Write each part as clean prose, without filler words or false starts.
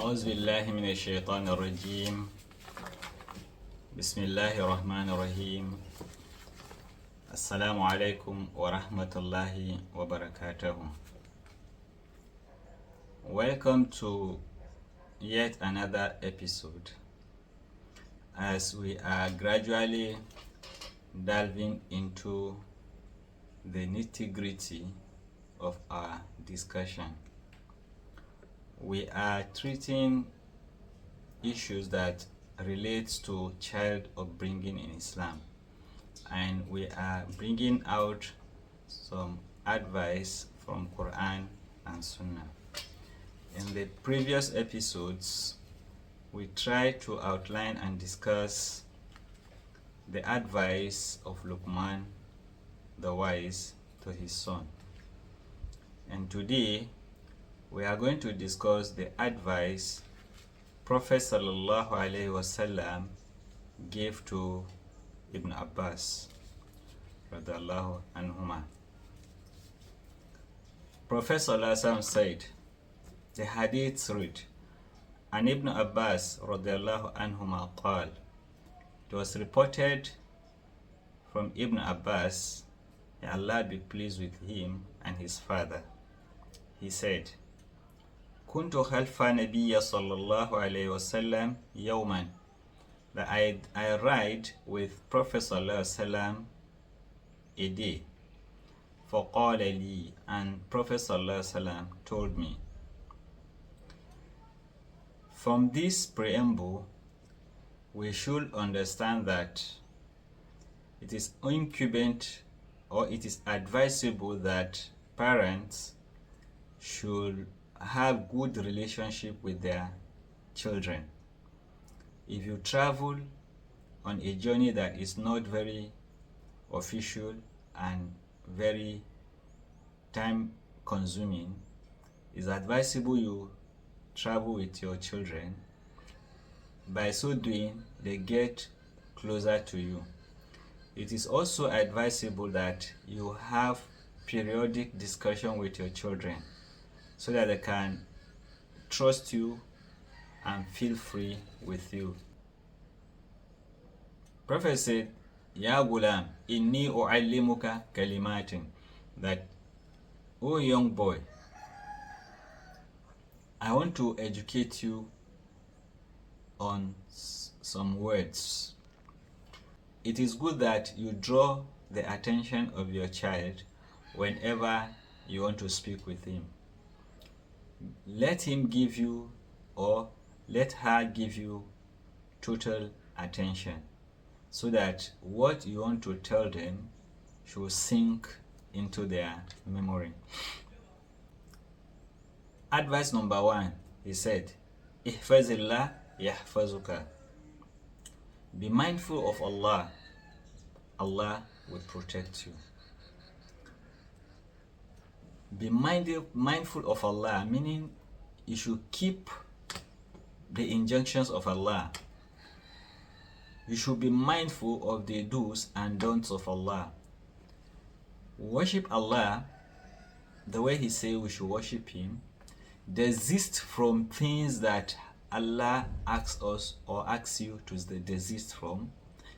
أعوذ بالله من الشيطان الرجيم. بسم الله الرحمن الرحيم. السلام عليكم ورحمة الله وبركاته. Welcome to yet another episode as we are gradually delving into the nitty-gritty of our discussion. We are treating issues that relates to child upbringing in Islam, and we are bringing out some advice from Quran and Sunnah. In the previous episodes, we tried to outline and discuss the advice of Luqman the wise to his son, and today we are going to discuss the advice Prophet sallallahu alaihi wasallam gave to Ibn Abbas radallahu anhuma. Prophet sallallahu alaihi wasallam said, the hadith read, and Ibn Abbas radallahu anhuma qal, it was reported from Ibn Abbas, may Allah be pleased with him and his father, he said, كنت خلف نبي صلى الله عليه وسلم يوما, that I ride with Prophet صلى الله عليه وسلم a day. فقال لي, and Prophet صلى الله عليه وسلم told me. From this preamble, we should understand that it is incumbent or it is advisable that parents should have good relationship with their children. If you travel on a journey that is not very official and very time consuming, it's advisable you travel with your children. By so doing, they get closer to you. It is also advisable that you have periodic discussion with your children so that they can trust you and feel free with you. Prophet said, Ya gulam, inni u'allimuka kalimatin, that, oh young boy, I want to educate you on some words. It is good that you draw the attention of your child whenever you want to speak with him. Let him give you or let her give you total attention so that what you want to tell them should sink into their memory. Advice number 1, he said, Ihfazillah yahfazuka. Be mindful of Allah, Allah will protect you. Be mindful of Allah, meaning you should keep the injunctions of Allah. You should be mindful of the do's and don'ts of Allah. Worship Allah the way He says we should worship Him. Desist from things that Allah asks us or asks you to desist from,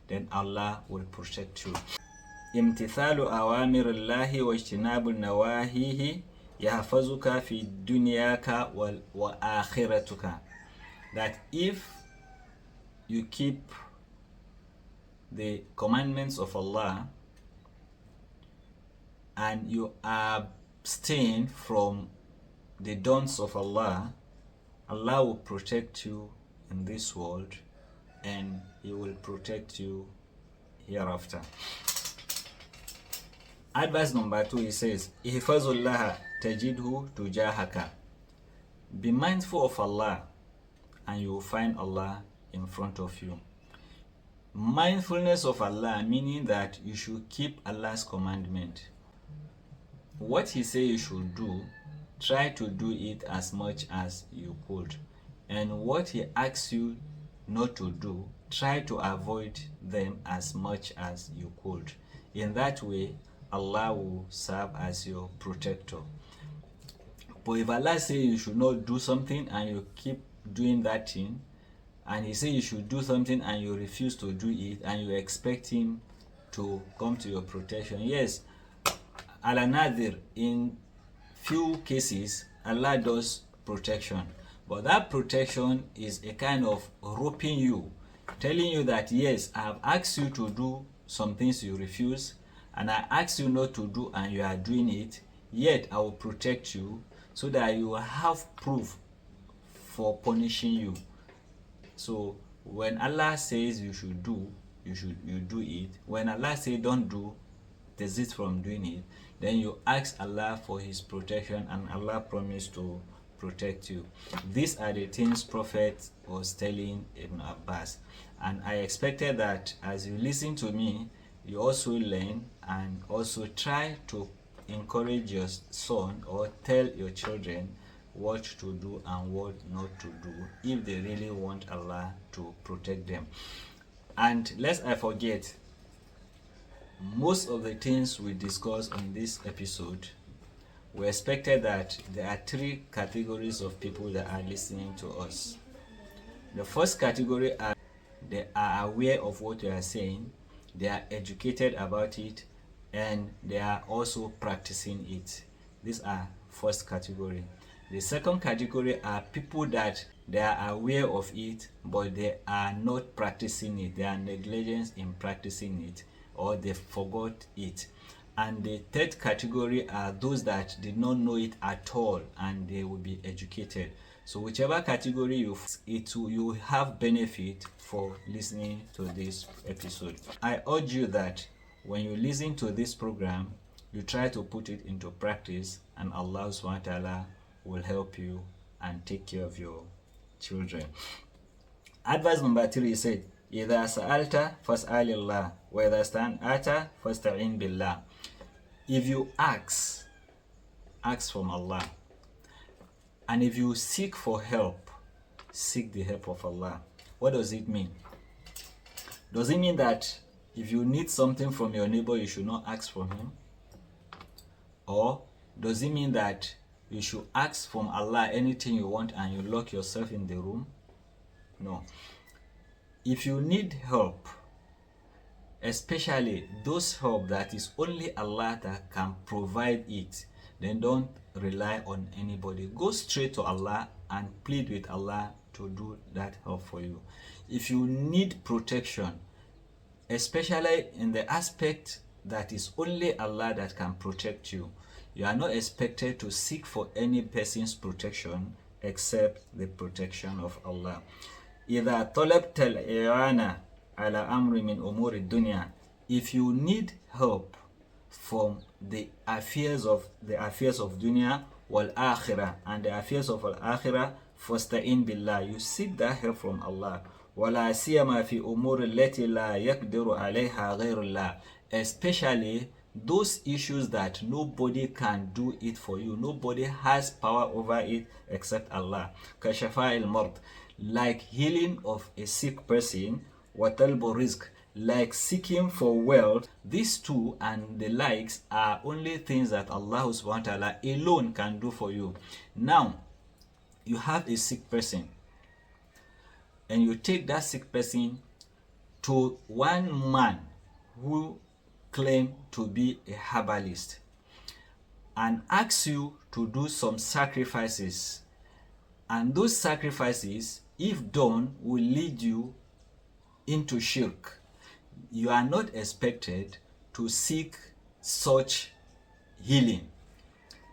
then Allah will protect you. امتثال أوامر الله واجتناب نواهيه يحفظك في دنياك وآخرتك. That if you keep the commandments of Allah and you abstain from the don'ts of Allah, Allah will protect you in this world and He will protect you hereafter. Advice number 2, he says, Ihfazullah tajidhu tujahaka. Be mindful of Allah and you will find Allah in front of you. Mindfulness of Allah meaning that you should keep Allah's commandment. What He says you should do, try to do it as much as you could. And what He asks you not to do, try to avoid them as much as you could. In that way, Allah will serve as your protector. But if Allah says you should not do something and you keep doing that thing, and he say you should do something and you refuse to do it, and you expect him to come to your protection. Yes, Al-Nadir, in few cases Allah does protection, but that protection is a kind of roping you, telling you that yes, I have asked you to do some things you refuse, and I asked you not to do and you are doing it, yet I will protect you so that you will have proof for punishing you. So when Allah says you should do, you do it. When Allah says don't do, desist from doing it, then you ask Allah for his protection, and Allah promised to protect you. These are the things Prophet was telling Ibn Abbas, and I expected that as you listen to me, you also learn and also try to encourage your son or tell your children what to do and what not to do if they really want Allah to protect them. And lest I forget, most of the things we discuss in this episode, we expected that there are three categories of people that are listening to us. The first category are they are aware of what we are saying, they are educated about it, and they are also practicing it. These are first category. The second category are people that they are aware of it, but they are not practicing it. They are negligent in practicing it, or they forgot it. And the third category are those that did not know it at all, and they will be educated. So whichever category you have benefit for listening to this episode. I urge you that when you listen to this program, you try to put it into practice, and Allah subhanahu wa ta'ala will help you and take care of your children. Advice number 3 said, إِذَا سَأَلْتَ فَاسْأَلِ اللَّهِ وَإِذَا اسْتَعْنْتَ فَاسْتَعِنْ بِاللَّهِ. If you ask from Allah. And if you seek for help, seek the help of Allah. What does it mean? Does it mean that if you need something from your neighbor, you should not ask from him? Or does it mean that you should ask from Allah anything you want and you lock yourself in the room? No. If you need help, especially those help that is only Allah that can provide it, then don't rely on anybody. Go straight to Allah and plead with Allah to do that help for you. If you need protection, especially in the aspect that is only Allah that can protect you, you are not expected to seek for any person's protection except the protection of Allah. إِذَا طَلَبْتَ الْإِعَانَةَ عَلَى أَمْرٍ مِنْ أُمُورِ الدُّنْيَا. If you need help from the affairs of dunya wal akhirah and the affairs of al akhirah, fasta'in billah, you seek that help from Allah. ولا سيما في أمور التي لا يقدر عليها غير الله, especially those issues that nobody can do it for you, nobody has power over it except Allah. كشفاء المرض, like healing of a sick person, وطلب الرزق, like seeking for wealth. These two and the likes are only things that Allah subhanahu wa ta'ala alone can do for you. Now, you have a sick person, and you take that sick person to one man who claims to be a herbalist and asks you to do some sacrifices, and those sacrifices, if done, will lead you into shirk. You are not expected to seek such healing,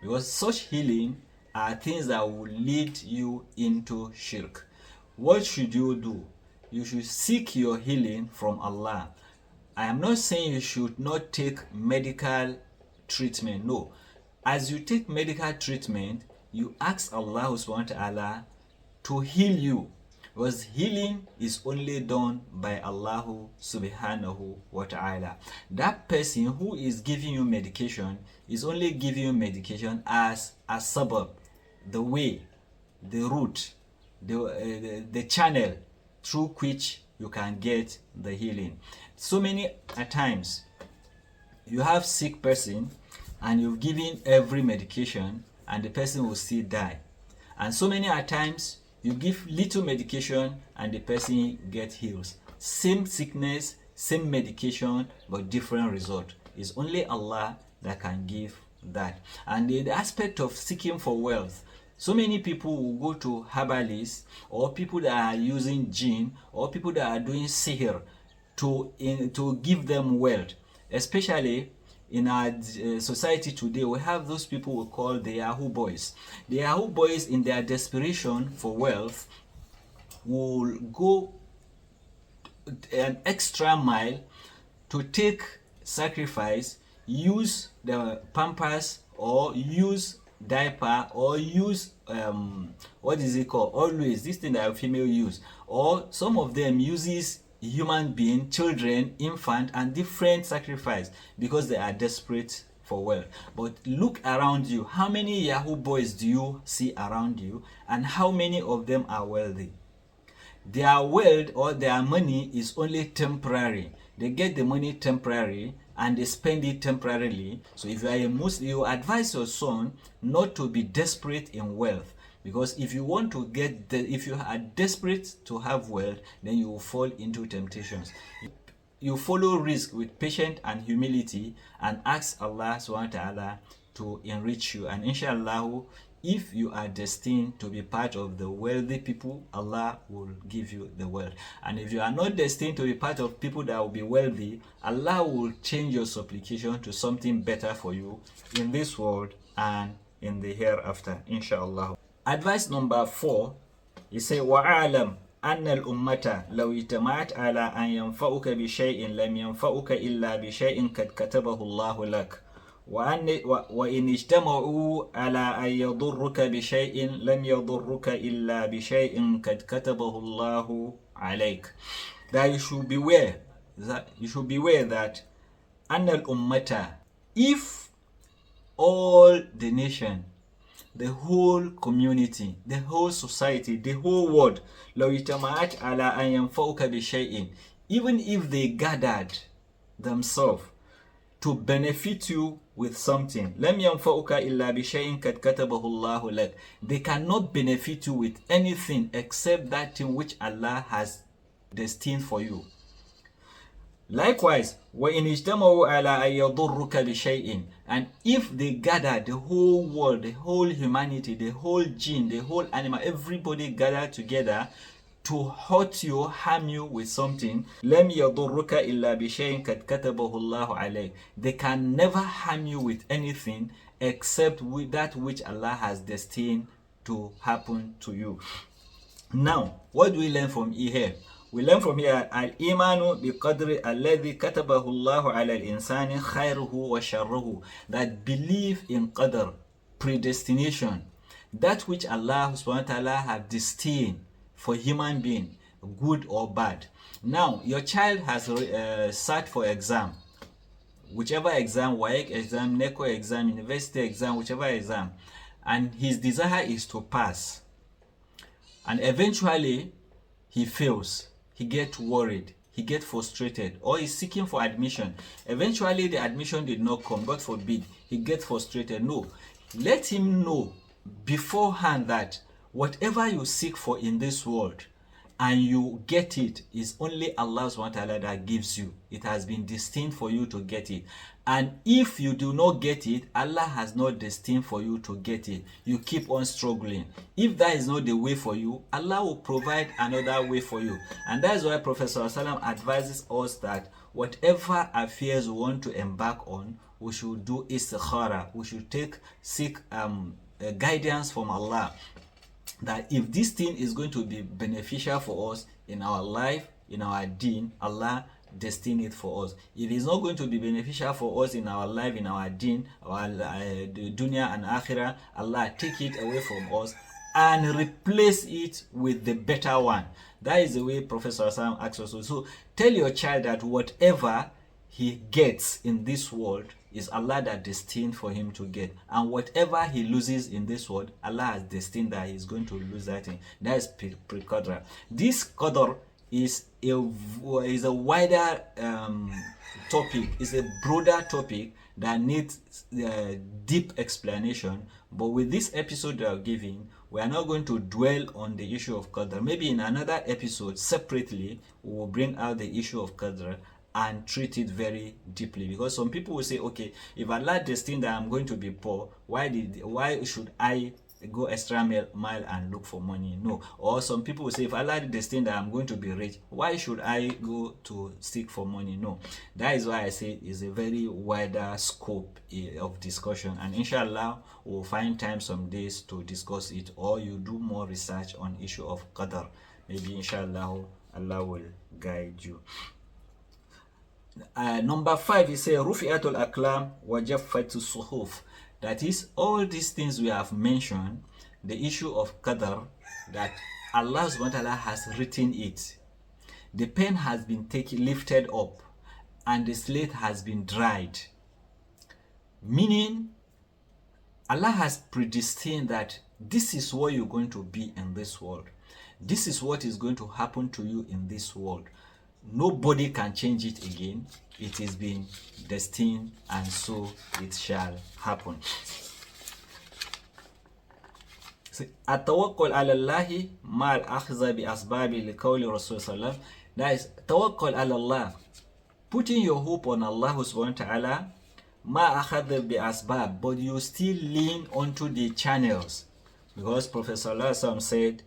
because such healing are things that will lead you into shirk. What should you do? You should seek your healing from Allah. I am not saying you should not take medical treatment. No. As you take medical treatment, you ask Allah subhanahu wa ta'ala to heal you, because healing is only done by Allah subhanahu wa ta'ala. That person who is giving you medication is only giving you medication as a sabab, the way, the route, the channel through which you can get the healing. So many times you have sick person and you've given every medication and the person will still die. And so many times You give little medication and the person gets healed. Same sickness, same medication, but different result. It's only Allah that can give that. And in the aspect of seeking for wealth, so many people will go to herbalists or people that are using jinn or people that are doing sihr to give them wealth. Especially in our society today, we have those people we call the Yahoo boys. The Yahoo boys, in their desperation for wealth, will go an extra mile to take sacrifice, use the pampers or use diaper or use what is it called, always this thing that female use, or some of them uses human being, children, infant, and different sacrifice because they are desperate for wealth. But look around you, how many Yahoo boys do you see around you, and how many of them are wealthy? Their wealth or their money is only temporary. They get the money temporary and they spend it temporarily. So if you are a Muslim, you advise your son not to be desperate in wealth, because if you want to get if you are desperate to have wealth, then you will fall into temptations. You follow risk with patience and humility and ask Allah subhanahu wa ta'ala to enrich you, and inshallah, if you are destined to be part of the wealthy people, Allah will give you the wealth. And if you are not destined to be part of people that will be wealthy, Allah will change your supplication to something better for you in this world and in the hereafter, inshallah. Advice number 4, he said, وَأَعْلَمْ أَنَّ الْأُمَّةَ لَوْ اجْتَمَعَتْ عَلَىٰ أَنْ يَنْفَعُكَ بِشَيْءٍ لَمْ يَنْفَعُكَ إِلَّا بِشَيْءٍ قَدْ كَتَبَهُ اللَّهُ لَكَ وَإِنِ اجْتَمَعُوا عَلَىٰ أَنْ يَضُرُّكَ بِشَيْءٍ لَمْ يَضُرُّكَ إِلَّا بِشَيْءٍ قَدْ كَتَبَهُ اللَّهُ عَلَيْكَ. That you should beware that أَنَّ الْأُمَّةَ, if all the nation, the whole community, the whole society, the whole world, لو اجتمعت على أن ينفعوك بشيء, even if they gathered themselves to benefit you with something, لم ينفعوك إلا بشيء قد كتبه الله لك, they cannot benefit you with anything except that thing which Allah has destined for you. Likewise, وَإِنِ اجْتَمَعُوا عَلَىٰ أَن يَضُرُّكَ بِشَيْءٍ, and if they gather, the whole world, the whole humanity, the whole jinn, the whole animal, everybody gather together to hurt you, harm you with something, لَمْ يَضُرُّكَ إِلَّا بِشَيْءٍ قَدْ كَتَبَهُ اللَّهُ عَلَيْكَ, they can never harm you with anything except with that which Allah has destined to happen to you. Now, what do we learn from here? We learn from here, al-imanu bi-qadri alladhi katabahu Allahu ala al-insani khayruhu wa sharruhu, that believe in qadr, predestination, that which Allah subhanahu wa ta'ala have destined for human being, good or bad. Now, your child has sat for exam, whichever exam, WAEC exam, NECO exam, university exam, whichever exam, and his desire is to pass, and eventually he fails. He gets worried, he gets frustrated, or he's seeking for admission. Eventually the admission did not come, God forbid, he gets frustrated. No, let him know beforehand that whatever you seek for in this world and you get it, is only Allah subhanahu wa ta'ala that gives you. It has been destined for you to get it. And if you do not get it, Allah has not destined for you to get it. You keep on struggling. If that is not the way for you, Allah will provide another way for you. And that is why Prophet ﷺ advises us that whatever affairs we want to embark on, we should do istikhara. We should seek guidance from Allah, that if this thing is going to be beneficial for us in our life, in our deen, Allah destined it for us. If it's not going to be beneficial for us in our life, in our deen, our dunya and akhirah, Allah take it away from us and replace it with the better one. That is the way Professor Sam asks us. So tell your child that whatever he gets in this world is Allah that destined for him to get, and whatever he loses in this world, Allah has destined that he's going to lose that thing. That is pre-qadr. This qadr is a wider topic, is a broader topic that needs deep explanation. But with this episode that I'm giving, We are not going to dwell on the issue of Qadr. Maybe in another episode separately we will bring out the issue of Qadr and treat it very deeply, because some people will say, okay, if Allah destined that I'm going to be poor, why should I go extra mile and look for money? No. Or some people will say, if Allah destined that I'm going to be rich, why should I go to seek for money? No. That is why I say it's a very wider scope of discussion, and inshallah we'll find time some days to discuss it, or you do more research on issue of Qadr. Maybe inshallah Allah will guide you. Number 5 is Rufi'atul Aklam wa Jaffatu Suhuf. That is, all these things we have mentioned, the issue of Qadr, that Allah subhanahu wa ta'ala has written it. The pen has been lifted up and the slate has been dried. Meaning, Allah has predestined that this is what you're going to be in this world. This is what is going to happen to you in this world. Nobody can change it again. It has been destined, and so it shall happen. التوكل على الله مع الأخذ بأسباب لقول رسول صلى الله عليه وسلم. That is توكل على الله, putting your hope on Allah subhanahu wa ta'ala, مع أخذ بأسباب, but you still lean onto the channels, because Prophet sallallahu alaihi wasallam said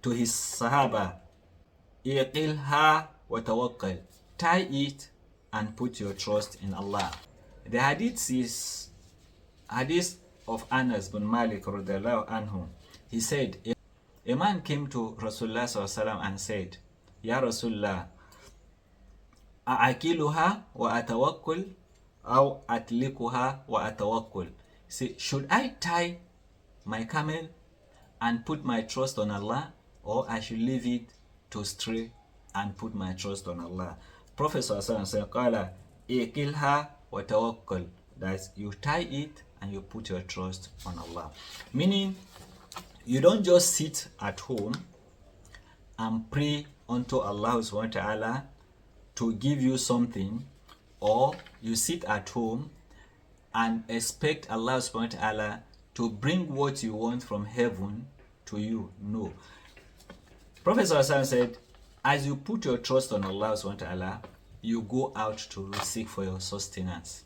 to his Sahaba, Iqilha wa tawakkal, tie it and put your trust in Allah. The hadith is hadith of Anas bin Malik radhiyallahu anhu. He said, a man came to Rasulullah sallallahu alaihi wasallam and said, Ya Rasulullah, a'akiluha wa atawakkul aw atlikuha wa atawakkul. Say, should I tie my camel and put my trust on Allah, or I should leave it to stray and put my trust on Allah? Prophet sallallahu alaihi wasallam said, "Qala iqilha wa tawakkal." That you tie it and you put your trust on Allah. Meaning, you don't just sit at home and pray unto Allah subhanahu wa ta'ala to give you something, or you sit at home and expect Allah subhanahu wa ta'ala to bring what you want from heaven to you. No. Prophet sallallahu alaihi wasallam said, as you put your trust on Allah subhanahu wa ta'ala, you go out to seek for your sustenance.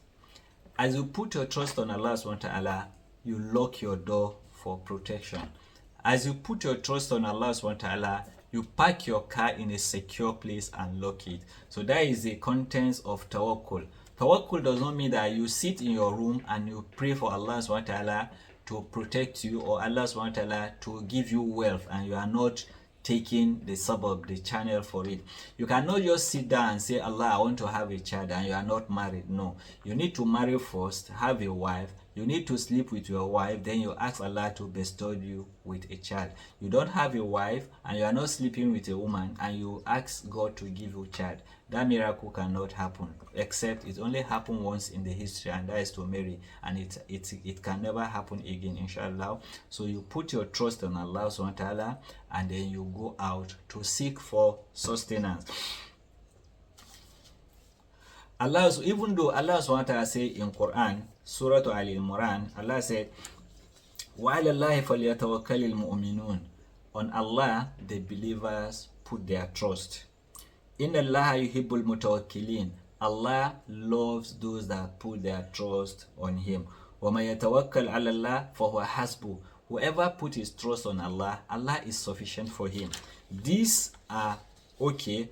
As you put your trust on Allah subhanahu wa ta'ala, you lock your door for protection. As you put your trust on Allah subhanahu wa ta'ala, you park your car in a secure place and lock it. So that is the contents of tawakkul. Tawakkul does not mean that you sit in your room and you pray for Allah subhanahu wa ta'ala to protect you, or Allah subhanahu wa ta'ala to give you wealth, and you are not taking the suburb, the channel for it. You cannot just sit down and say, Allah, I want to have a child, and you are not married. No, you need to marry first, have a wife, you need to sleep with your wife, then you ask Allah to bestow you with a child. You don't have a wife and you are not sleeping with a woman and you ask God to give you a child. That miracle cannot happen, except it only happened once in the history, and that is to Mary, and it can never happen again, inshallah. So you put your trust on Allah subhanahu wa ta'ala, and then you go out to seek for sustenance. Allah, even though Allah subhanahu wa ta'ala say in Quran, Surah Al Imran, Allah said, وَعَلَى اللَّهِ فَلْيَتَوَكَّلِ الْمُؤْمِنُونَ. On Allah, the believers put their trust. إِنَّ اللَّهَ يُحِبُّ الْمُتَوَكِّلِينَ. Allah loves those that put their trust on Him. وَمَا يَتَوَكَّلْ عَلَى اللَّهِ فَهُوَ حَسْبُهُ. Whoever put his trust on Allah, Allah is sufficient for him. These are okay.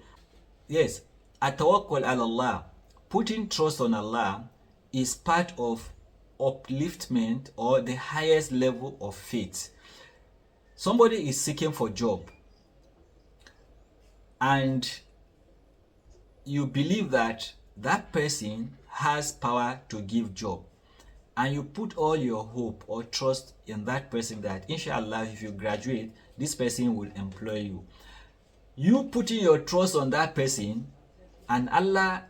Yes, atawakkul ala Allah, putting trust on Allah, is part of upliftment or the highest level of faith. Somebody is seeking for job, and you believe that that person has power to give job, and you put all your hope or trust in that person, that inshallah if you graduate, this person will employ you. You putting your trust on that person, and Allah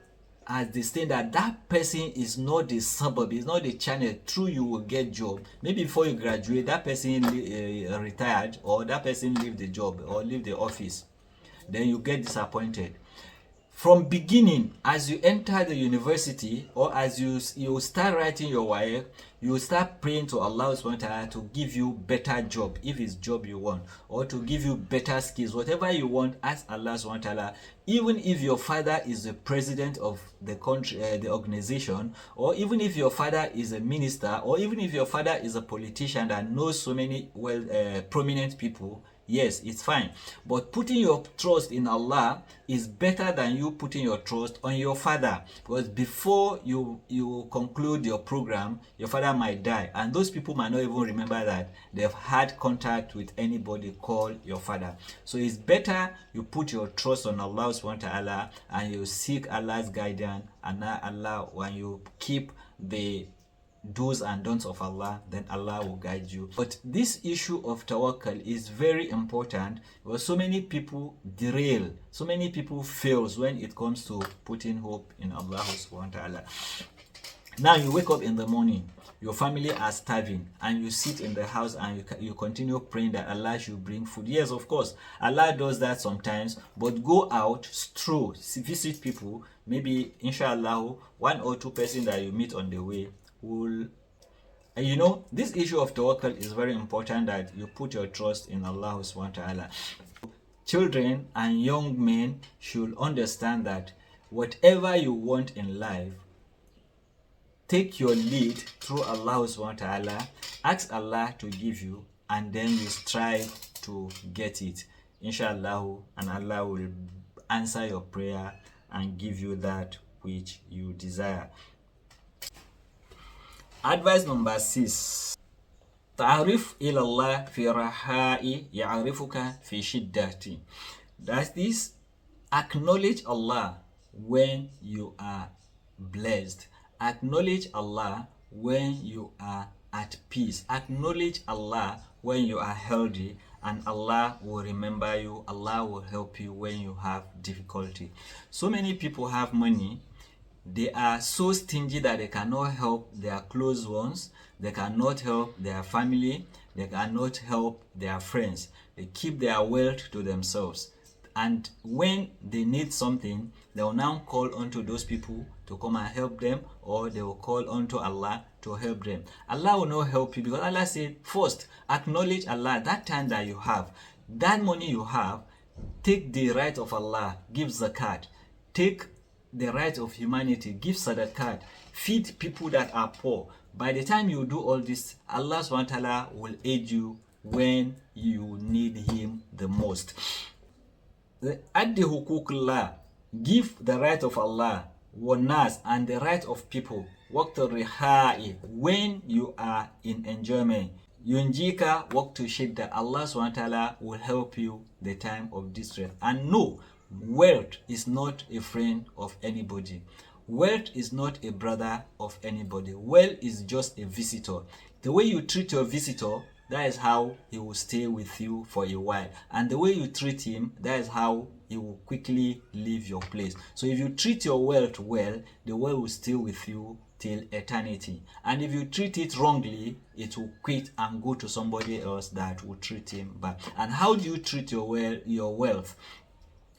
has distinct that that person is not the suburb, is not the channel through you will get job. Maybe before you graduate, that person retired, or that person leave the job or leave the office, then you get disappointed. from beginning, as you enter the university or as you start writing your WAEC, you start praying to Allah subhanahu wa ta'ala to give you better job, if it's job you want, or to give you better skills, whatever you want, ask Allah subhanahu wa ta'ala. Even if your father is the president of the country, the organization, or even if your father is a minister, or even if your father is a politician that knows so many prominent people, yes, it's fine. But putting your trust in Allah is better than you putting your trust on your father, because before you conclude your program, your father might die, and those people might not even remember that they've had contact with anybody called your father. So it's better you put your trust on Allah subhanahu wa ta'ala and you seek Allah's guidance, and Allah, when you keep the do's and don'ts of Allah, then Allah will guide you. But this issue of tawakkul is very important, because so many people derail, so many people fails when it comes to putting hope in Allah subhanahu wa ta'ala. Now you wake up in the morning, your family are starving, and you sit in the house and you continue praying that Allah should bring food. Yes, of course, Allah does that sometimes, but go out, stroll, visit people, maybe inshallah one or two persons that you meet on the way will, you know, this issue of tawakkul is very important, that you put your trust in Allah subhanahu wa ta'ala. Children and young men should understand that whatever you want in life, take your lead through Allah subhanahu wa ta'ala, ask Allah to give you, and then you strive to get it, inshallah, and Allah will answer your prayer and give you that which you desire. Advice number 6. تعرف إلى الله في رخاء يعرفك في شدة. That is, acknowledge Allah when you are blessed. Acknowledge Allah when you are at peace. Acknowledge Allah when you are healthy, and Allah will remember you. Allah will help you when you have difficulty. So many people have money. They are so stingy that they cannot help their close ones, they cannot help their family, they cannot help their friends. They keep their wealth to themselves. And when they need something, they will now call onto those people to come and help them, or they will call onto Allah to help them. Allah will not help you, because Allah said, first, acknowledge Allah. That time that you have, that money you have, take the right of Allah, give zakat, take the right of humanity, give sadaqat, feed people that are poor. By the time you do all this, Allah subhanahu wa ta'ala will aid you when you need Him the most. Addi huququllah, give the right of Allah, wanas, and the right of people. Waqtu rihai, when you are in enjoyment. Yunjika waqtu shidda, Allah subhanahu wa ta'ala will help you the time of distress. And no, wealth is not a friend of anybody. Wealth is not a brother of anybody. Wealth is just a visitor. The way you treat your visitor, that is how he will stay with you for a while. And the way you treat him, that is how he will quickly leave your place. So if you treat your wealth well, the wealth will stay with you till eternity. And if you treat it wrongly, it will quit and go to somebody else that will treat him bad. And how do you treat your wealth?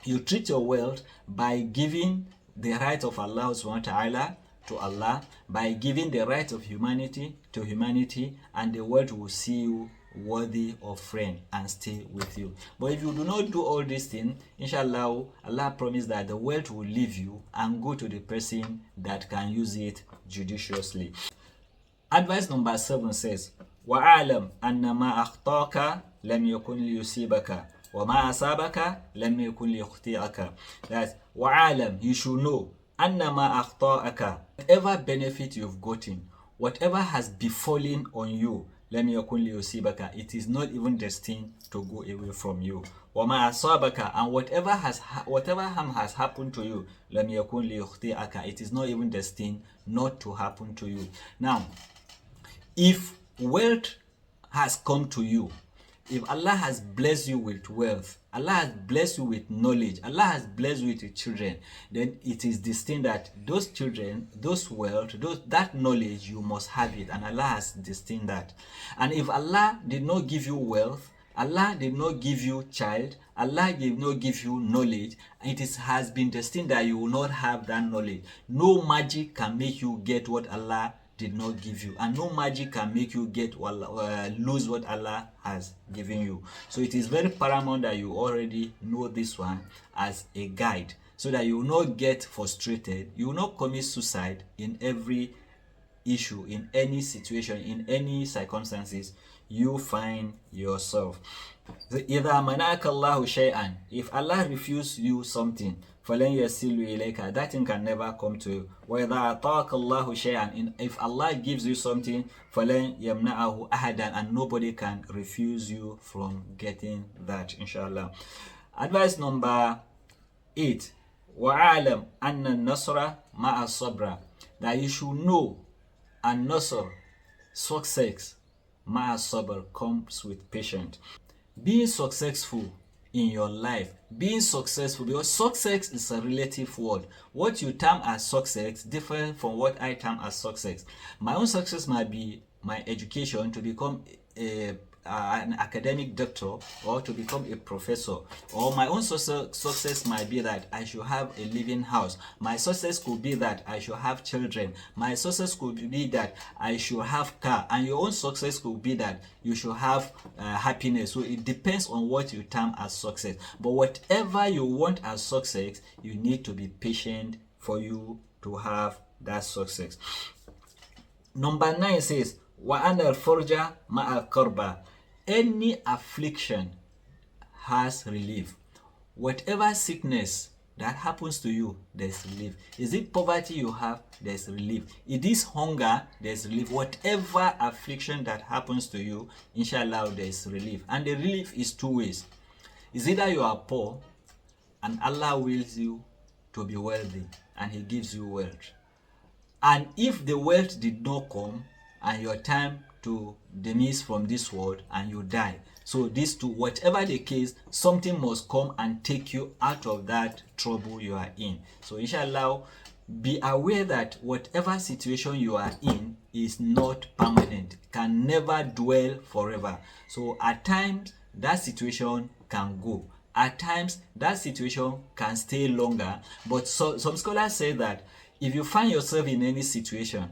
You treat your wealth by giving the right of Allah subhanahu wa ta'ala to Allah, by giving the right of humanity to humanity, and the world will see you worthy of friend and stay with you. But if you do not do all these things, inshallah, Allah promised that the wealth will leave you and go to the person that can use it judiciously. Advice number 7 says, وَأَعْلَمْ أَنَّ مَا أَخْطَاكَ لَمْ يَكُنْ لِيُصِيبَكَ وَمَا أَصَابَكَ لَمْ يَكُنْ لِيُخْطِئَكَ. That's وَأَعْلَمْ, you should know, أَنَّ مَا أَخْطَاكَ, whatever benefit you've gotten, whatever has befallen on you, لَمْ يَكُنْ لِيُصِيبَكَ, it is not even destined to go away from you. وَمَا أَصَابَكَ, and whatever harm has happened to you, لَمْ يَكُنْ لِيُخْطِئَكَ, it is not even destined not to happen to you. Now, if wealth has come to you, if Allah has blessed you with wealth, Allah has blessed you with knowledge, Allah has blessed you with children, then it is destined that those children, those wealth, that knowledge, you must have it, and Allah has destined that. And if Allah did not give you wealth, Allah did not give you child. Allah did not give you knowledge. Has been destined that you will not have that knowledge. No magic can make you get what Allah did not give you, and no magic can make you get lose what Allah has given you. So it is very paramount that you already know this one as a guide, so that you will not get frustrated, you will not commit suicide in every issue, in any situation, in any circumstances you find yourself. إذا منعك الله شيئا, if Allah refuses you something, فلن يصل إليك, that thing can never come to you. وإذا أعطاك الله شيئا, if Allah gives you something, فلن يمنعه أحدا, and nobody can refuse you from getting that, inshallah. Advice number 8, وَعَلَمْ أَنَّ النَّصْرَ مَعَ الصَّبْرَ, that you should know and nasr, success, ma'a sabr, comes with patience. Being successful in your life, being successful, because success is a relative word. What you term as success different from what I term as success. My own success might be my education, to become an academic doctor, or to become a professor. Or my own success might be that I should have a living house. My success could be that I should have children. My success could be that I should have car. And your own success could be that you should have happiness. So it depends on what you term as success. But whatever you want as success, you need to be patient for you to have that success. Number 9 says, وَأَنَا الْفَرْجَ مَعَ الْكَرْبَ, any affliction has relief. Whatever sickness that happens to you, there's relief. Is it poverty you have? There's relief. It is hunger, there's relief. Whatever affliction that happens to you, inshallah, there's relief. And the relief is 2 ways. It's either you are poor and Allah wills you to be wealthy and He gives you wealth. And if the wealth did not come and your time to demise from this world and you die, so these two, whatever the case, something must come and take you out of that trouble you are in. So inshallah, be aware that whatever situation you are in is not permanent, can never dwell forever. So at times that situation can go, at times that situation can stay longer. But some scholars say that if you find yourself in any situation,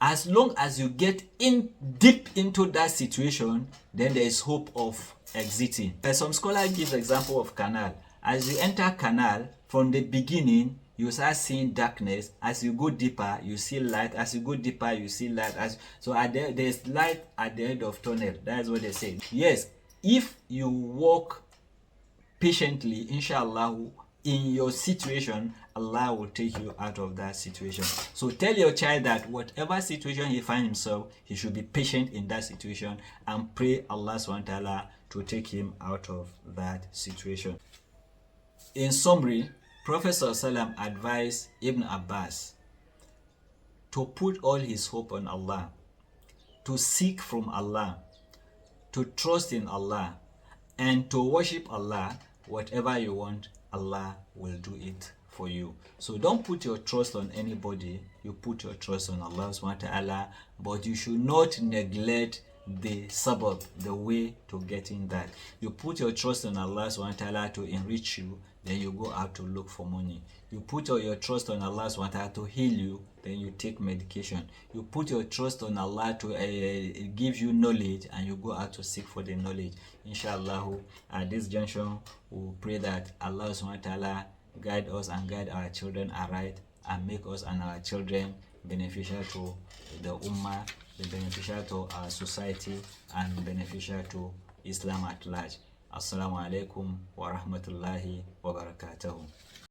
as long as you get in deep into that situation, then there is hope of exiting. Some scholars give the example of canal. As you enter canal, from the beginning, you start seeing darkness. As you go deeper, you see light. As you go deeper, you see light. So there's light at the end of tunnel. That's what they say. Yes, if you walk patiently, inshallah, in your situation, Allah will take you out of that situation. So tell your child that whatever situation he finds himself, he should be patient in that situation and pray Allah subhanahu wa ta'ala to take him out of that situation. In summary, Prophet ﷺ advised Ibn Abbas to put all his hope on Allah, to seek from Allah, to trust in Allah, and to worship Allah. Whatever you want, Allah will do it for you. So don't put your trust on anybody. You put your trust on Allah subhanahu wa ta'ala, but you should not neglect the sabab, the way to getting that. You put your trust on Allah subhanahu wa ta'ala to enrich you, then you go out to look for money. You put your trust on Allah subhanahu wa ta'ala to heal you, then you take medication. You put your trust on Allah to give you knowledge, and you go out to seek for the knowledge. Inshallah, at this junction, we pray that Allah subhanahu wa ta'ala guide us and guide our children aright, and make us and our children beneficial to the ummah, beneficial to our society, and beneficial to Islam at large. Assalamu alaikum wa rahmatullahi wa barakatuhu.